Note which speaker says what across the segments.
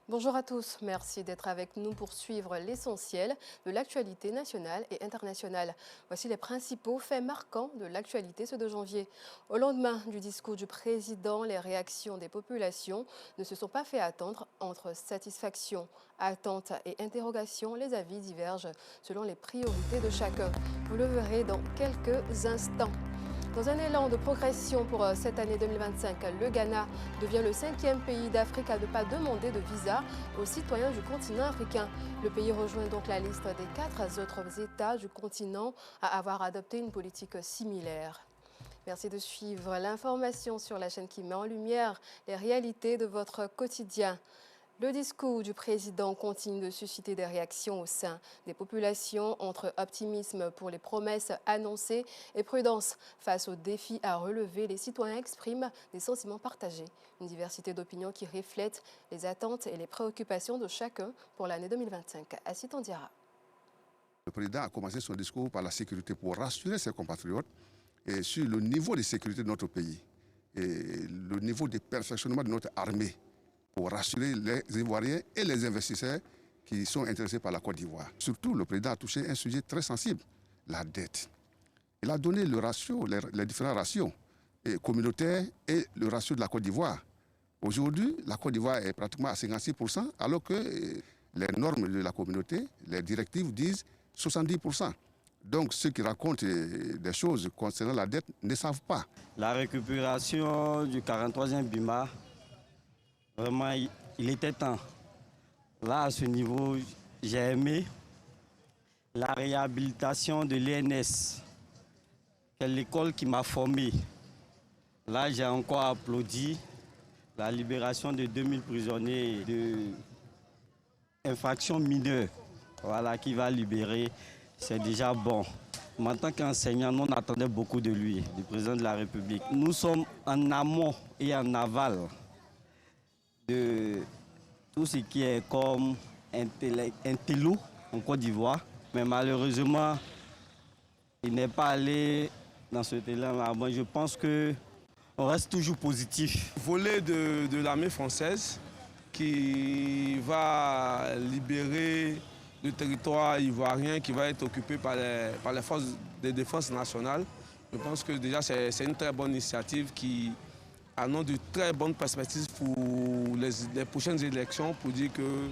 Speaker 1: Bonjour à tous, merci d'être avec nous pour suivre l'essentiel de l'actualité nationale et internationale. Voici les principaux faits marquants de l'actualité ce 2 janvier. Au lendemain du discours du président, les réactions des populations ne se sont pas fait attendre. Entre satisfaction, attente et interrogation, les avis divergent selon les priorités de chacun. Vous le verrez dans quelques instants. Dans un élan de progression pour cette année 2025, le Ghana devient le 5e pays d'Afrique à ne pas demander de visa aux citoyens du continent africain. Le pays rejoint donc la liste des 4 autres États du continent à avoir adopté une politique similaire. Merci de suivre l'information sur la chaîne qui met en lumière les réalités de votre quotidien. Le discours du président continue de susciter des réactions au sein des populations entre optimisme pour les promesses annoncées et prudence face aux défis à relever. Les citoyens expriment des sentiments partagés, une diversité d'opinions qui reflète les attentes et les préoccupations de chacun pour l'année 2025. Assit Andiara.
Speaker 2: Le président a commencé son discours par la sécurité pour rassurer ses compatriotes et sur le niveau de sécurité de notre pays et le niveau de perfectionnement de notre armée, pour rassurer les Ivoiriens et les investisseurs qui sont intéressés par la Côte d'Ivoire. Surtout, le président a touché un sujet très sensible, la dette. Il a donné le ratio, les différents ratios communautaires et le ratio de la Côte d'Ivoire. Aujourd'hui, la Côte d'Ivoire est pratiquement à 56%, alors que les normes de la communauté, les directives disent 70%. Donc ceux qui racontent des choses concernant la dette ne savent pas.
Speaker 3: La récupération du 43e BIMA, vraiment, il était temps. Là, à ce niveau, j'ai aimé la réhabilitation de l'ENS, qui est l'école qui m'a formé. Là, j'ai encore applaudi la libération de 2000 prisonniers de infractions mineures, voilà, qui va libérer. C'est déjà bon. En tant qu'enseignant, nous on attendait beaucoup de lui, du président de la République. Nous sommes en amont et en aval de tout ce qui est comme intello en Côte d'Ivoire. Mais malheureusement, il n'est pas allé dans ce élan-là. Moi, je pense qu'on reste toujours positif.
Speaker 4: Volet de l'armée française qui va libérer le territoire ivoirien qui va être occupé par les forces de défense nationale. Je pense que déjà c'est une très bonne initiative qui annonce de très bonnes perspectives pour les prochaines élections, pour dire que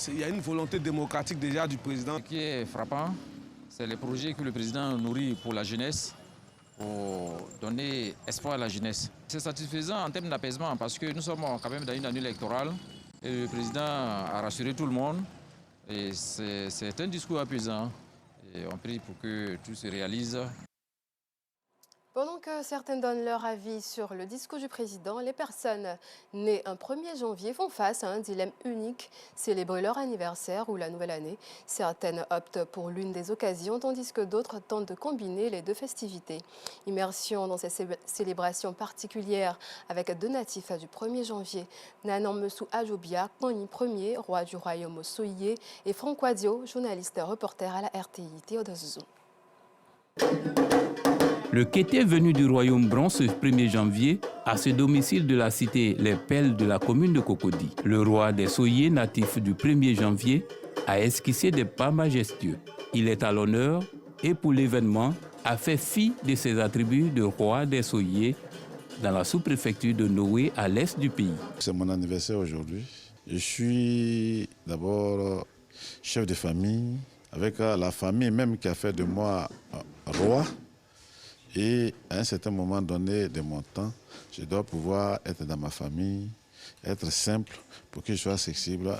Speaker 4: il y a une volonté démocratique déjà du président.
Speaker 5: Ce qui est frappant, c'est les projets que le président nourrit pour la jeunesse, pour donner espoir à la jeunesse. C'est satisfaisant en termes d'apaisement parce que nous sommes quand même dans une année électorale et le président a rassuré tout le monde. Et c'est un discours apaisant et on prie pour que tout se réalise.
Speaker 1: Pendant que certains donnent leur avis sur le discours du président, les personnes nées un 1er janvier font face à un dilemme unique, célébrer leur anniversaire ou la nouvelle année. Certaines optent pour l'une des occasions, tandis que d'autres tentent de combiner les deux festivités. Immersion dans ces célébrations particulières avec deux natifs du 1er janvier, Nanan Messou Ajobia, Kony Ier, roi du royaume Soye, et Franck Wadio, journaliste reporter à la RTI Théodose Zou.
Speaker 6: Le Kété venu du royaume Bron ce 1er janvier à ce domicile de la cité Les Pelles de la commune de Cocody. Le roi des Soyers, natif du 1er janvier, a esquissé des pas majestueux. Il est à l'honneur et pour l'événement a fait fi de ses attributs de roi des Soyers dans la sous-préfecture de Noé à l'est du pays.
Speaker 7: C'est mon anniversaire aujourd'hui. Je suis d'abord chef de famille, avec la famille même qui a fait de moi roi. Et à un certain moment donné de mon temps, je dois pouvoir être dans ma famille, être simple pour que je sois accessible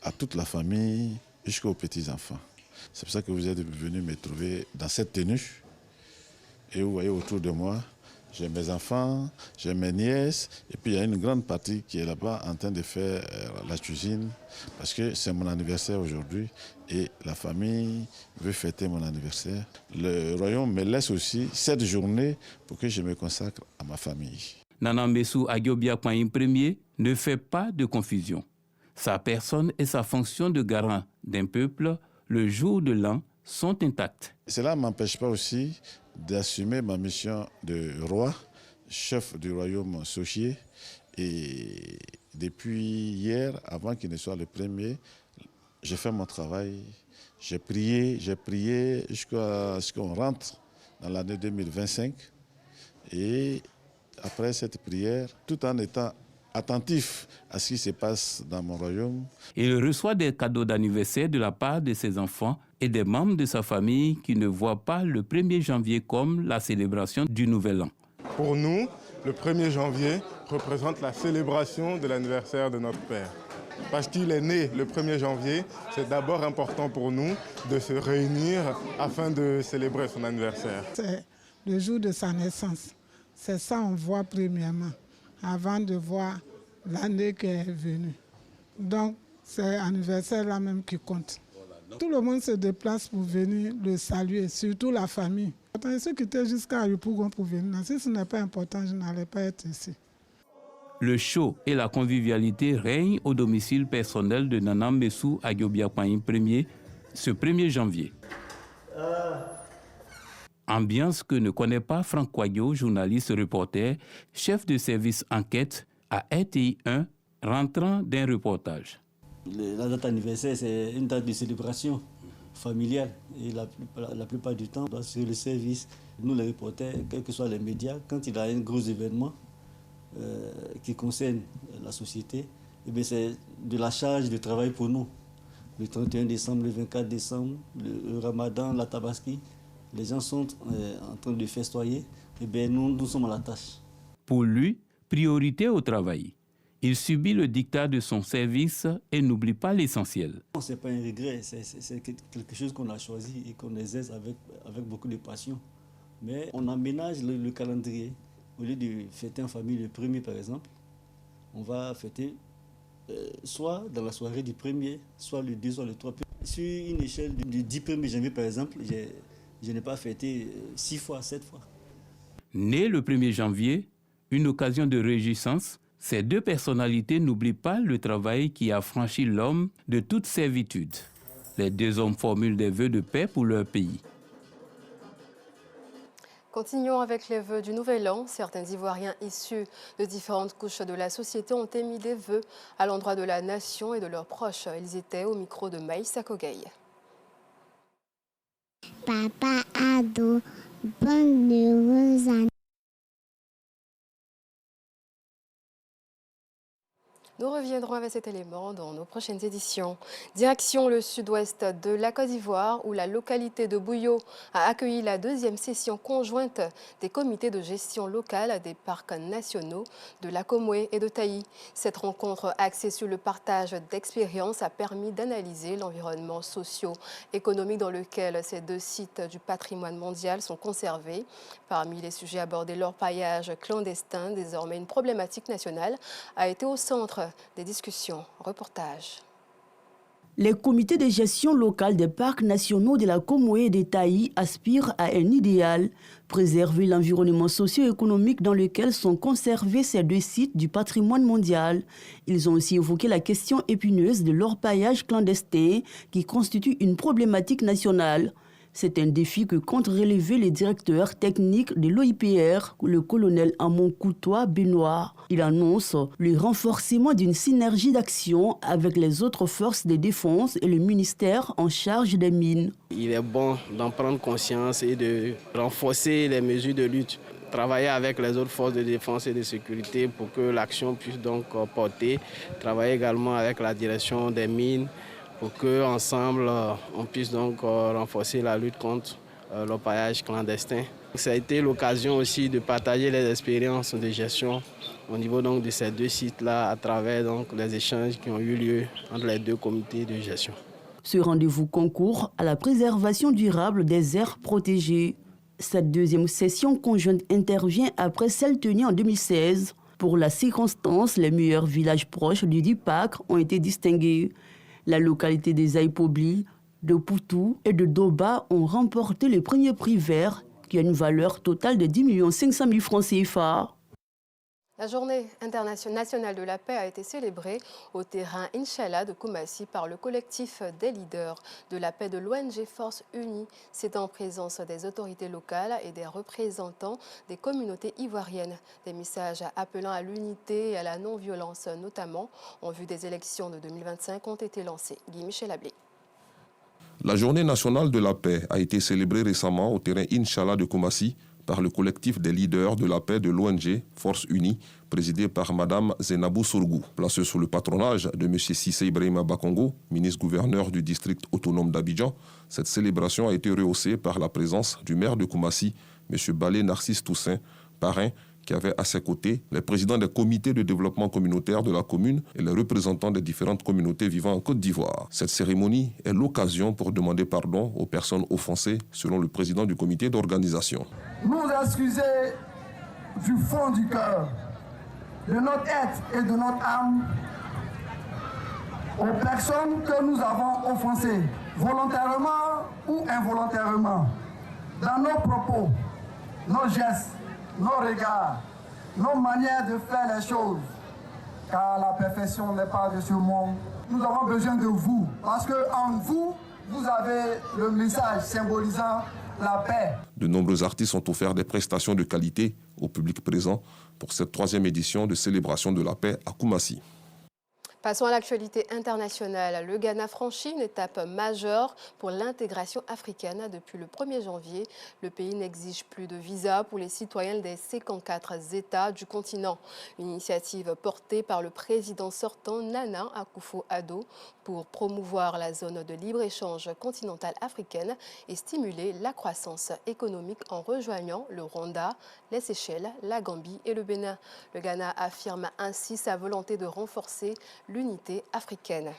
Speaker 7: à toute la famille jusqu'aux petits-enfants. C'est pour ça que vous êtes venus me trouver dans cette tenue. Et vous voyez autour de moi, j'ai mes enfants, j'ai mes nièces, et puis il y a une grande partie qui est là-bas en train de faire la cuisine, parce que c'est mon anniversaire aujourd'hui, et la famille veut fêter mon anniversaire. Le royaume me laisse aussi cette journée pour que je me consacre à ma famille.
Speaker 6: Nanan Messou Ajobia Kony Ier ne fait pas de confusion. Sa personne et sa fonction de garant d'un peuple, le jour de l'an, sont intactes.
Speaker 7: Cela ne m'empêche pas aussi d'assumer ma mission de roi, chef du royaume Sochier, et Depuis hier, avant qu'il ne soit le premier, j'ai fait mon travail. J'ai prié jusqu'à ce qu'on rentre dans l'année 2025. Et après cette prière, tout en étant attentif à ce qui se passe dans mon royaume.
Speaker 6: Il reçoit des cadeaux d'anniversaire de la part de ses enfants et des membres de sa famille qui ne voient pas le 1er janvier comme la célébration du Nouvel An.
Speaker 8: Pour nous, le 1er janvier représente la célébration de l'anniversaire de notre Père. Parce qu'il est né le 1er janvier, c'est d'abord important pour nous de se réunir afin de célébrer son anniversaire.
Speaker 9: C'est le jour de sa naissance. C'est ça qu'on voit premièrement, avant de voir l'année qui est venue. Donc, c'est l'anniversaire là même qui compte. Tout le monde se déplace pour venir le saluer, surtout la famille. Ceux qui étaient jusqu'à Yopougon pour venir, si ce n'est pas important, je n'allais pas être ici.
Speaker 6: Le show et la convivialité règnent au domicile personnel de Nana Messou à Yobiakpaïn 1er ce 1er janvier. Ambiance que ne connaît pas Franck Kouadio, journaliste reporter, chef de service enquête à RTI 1, rentrant d'un reportage.
Speaker 10: La date anniversaire, c'est une date de célébration familiale. Et la plupart du temps, sur le service, nous les reporters, quels que soient les médias, quand il y a un gros événement qui concerne la société, eh c'est de la charge de travail pour nous. Le 31 décembre, le 24 décembre, le Ramadan, la Tabaski, les gens sont en train de festoyer, et nous sommes à la tâche.
Speaker 6: Pour lui, priorité au travail. Il subit le dictat de son service et n'oublie pas l'essentiel.
Speaker 10: Ce n'est pas un regret, c'est quelque chose qu'on a choisi et qu'on exerce avec beaucoup de passion. Mais on aménage le calendrier. Au lieu de fêter en famille le 1er, par exemple, on va fêter soit dans la soirée du 1er, soit le 2, soit le 3. Sur une échelle du 10 1er janvier, par exemple, je n'ai pas fêté 6 fois, 7 fois.
Speaker 6: Né le 1er janvier, une occasion de réjouissance, ces deux personnalités n'oublient pas le travail qui a franchi l'homme de toute servitude. Les deux hommes formulent des vœux de paix pour leur pays.
Speaker 1: Continuons avec les vœux du Nouvel An. Certains Ivoiriens issus de différentes couches de la société ont émis des vœux à l'endroit de la nation et de leurs proches. Ils étaient au micro de Maïs Sakogay.
Speaker 11: Papa Ado, bonne heureuse année.
Speaker 1: Nous reviendrons avec cet élément dans nos prochaines éditions. Direction le sud-ouest de la Côte d'Ivoire, où la localité de Bouyo a accueilli la 2e session conjointe des comités de gestion locale des parcs nationaux de la Comoué et de Taï. Cette rencontre axée sur le partage d'expériences a permis d'analyser l'environnement socio-économique dans lequel ces deux sites du patrimoine mondial sont conservés. Parmi les sujets abordés, l'orpaillage clandestin, désormais une problématique nationale, a été au centre des discussions. Reportage.
Speaker 12: Les comités de gestion locale des parcs nationaux de la Comoué et de Taï aspirent à un idéal, préserver l'environnement socio-économique dans lequel sont conservés ces deux sites du patrimoine mondial. Ils ont aussi évoqué la question épineuse de l'orpaillage clandestin qui constitue une problématique nationale. C'est un défi que compte relever le directeur technique de l'OIPR, le colonel Amon Koutoua Benoît. Il annonce le renforcement d'une synergie d'action avec les autres forces de défense et le ministère en charge des mines.
Speaker 13: Il est bon d'en prendre conscience et de renforcer les mesures de lutte. Travailler avec les autres forces de défense et de sécurité pour que l'action puisse donc porter. Travailler également avec la direction des mines, pour qu'ensemble, on puisse donc renforcer la lutte contre l'orpaillage clandestin. Ça a été l'occasion aussi de partager les expériences de gestion au niveau donc de ces deux sites-là à travers donc les échanges qui ont eu lieu entre les deux comités de gestion.
Speaker 12: Ce rendez-vous concourt à la préservation durable des aires protégées. Cette deuxième session conjointe intervient après celle tenue en 2016. Pour la circonstance, les meilleurs villages proches du dit parc ont été distingués. La localité des Aïpobli, de Poutou et de Doba ont remporté le premier prix vert qui a une valeur totale de 10 500 000 francs CFA.
Speaker 1: La journée internationale de la paix a été célébrée au terrain Inch'Allah de Koumassi par le collectif des leaders de la paix de l'ONG Force Unie. C'est en présence des autorités locales et des représentants des communautés ivoiriennes. Des messages appelant à l'unité et à la non-violence, notamment en vue des élections de 2025, ont été lancés. Guy Michel Ablé.
Speaker 14: La journée nationale de la paix a été célébrée récemment au terrain Inch'Allah de Koumassi par le collectif des leaders de la paix de l'ONG Force Unie, présidé par Mme Zenabou Sourgou. Placée sous le patronage de M. Sissé Ibrahima Bakongo, ministre-gouverneur du district autonome d'Abidjan, cette célébration a été rehaussée par la présence du maire de Koumassi, M. Balé Narcisse Toussaint, parrain, qui avait à ses côtés les présidents des comités de développement communautaire de la commune et les représentants des différentes communautés vivant en Côte d'Ivoire. Cette cérémonie est l'occasion pour demander pardon aux personnes offensées, selon le président du comité d'organisation.
Speaker 15: Nous excuser du fond du cœur, de notre être et de notre âme, aux personnes que nous avons offensées, volontairement ou involontairement, dans nos propos, nos gestes, nos regards, nos manières de faire les choses, car la perfection n'est pas de ce monde. Nous avons besoin de vous, parce qu'en vous, vous avez le message symbolisant la paix.
Speaker 14: De nombreux artistes ont offert des prestations de qualité au public présent pour cette 3e édition de célébration de la paix à Koumassi.
Speaker 1: Passons à l'actualité internationale. Le Ghana franchit une étape majeure pour l'intégration africaine. Depuis le 1er janvier, le pays n'exige plus de visa pour les citoyens des 54 États du continent. Une initiative portée par le président sortant Nana Akufo-Addo pour promouvoir la zone de libre-échange continentale africaine et stimuler la croissance économique en rejoignant le Rwanda, les Seychelles, la Gambie et le Bénin. Le Ghana affirme ainsi sa volonté de renforcer l'unité africaine.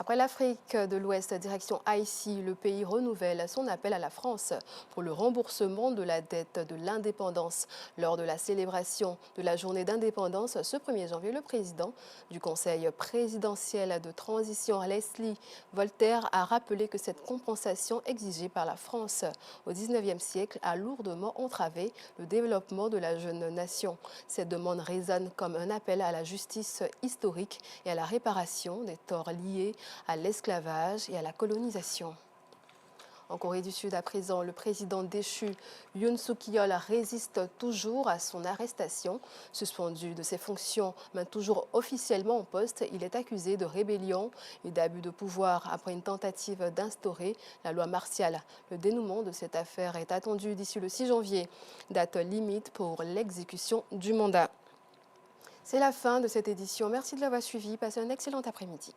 Speaker 1: Après l'Afrique de l'Ouest, direction Haïti, le pays renouvelle son appel à la France pour le remboursement de la dette de l'indépendance. Lors de la célébration de la journée d'indépendance ce 1er janvier, le président du Conseil présidentiel de transition, Leslie Voltaire, a rappelé que cette compensation exigée par la France au XIXe siècle a lourdement entravé le développement de la jeune nation. Cette demande résonne comme un appel à la justice historique et à la réparation des torts liés à l'esclavage et à la colonisation. En Corée du Sud, à présent, le président déchu Yoon Suk-yeol résiste toujours à son arrestation. Suspendu de ses fonctions, mais toujours officiellement en poste, il est accusé de rébellion et d'abus de pouvoir après une tentative d'instaurer la loi martiale. Le dénouement de cette affaire est attendu d'ici le 6 janvier, date limite pour l'exécution du mandat. C'est la fin de cette édition. Merci de l'avoir suivi. Passez un excellent après-midi.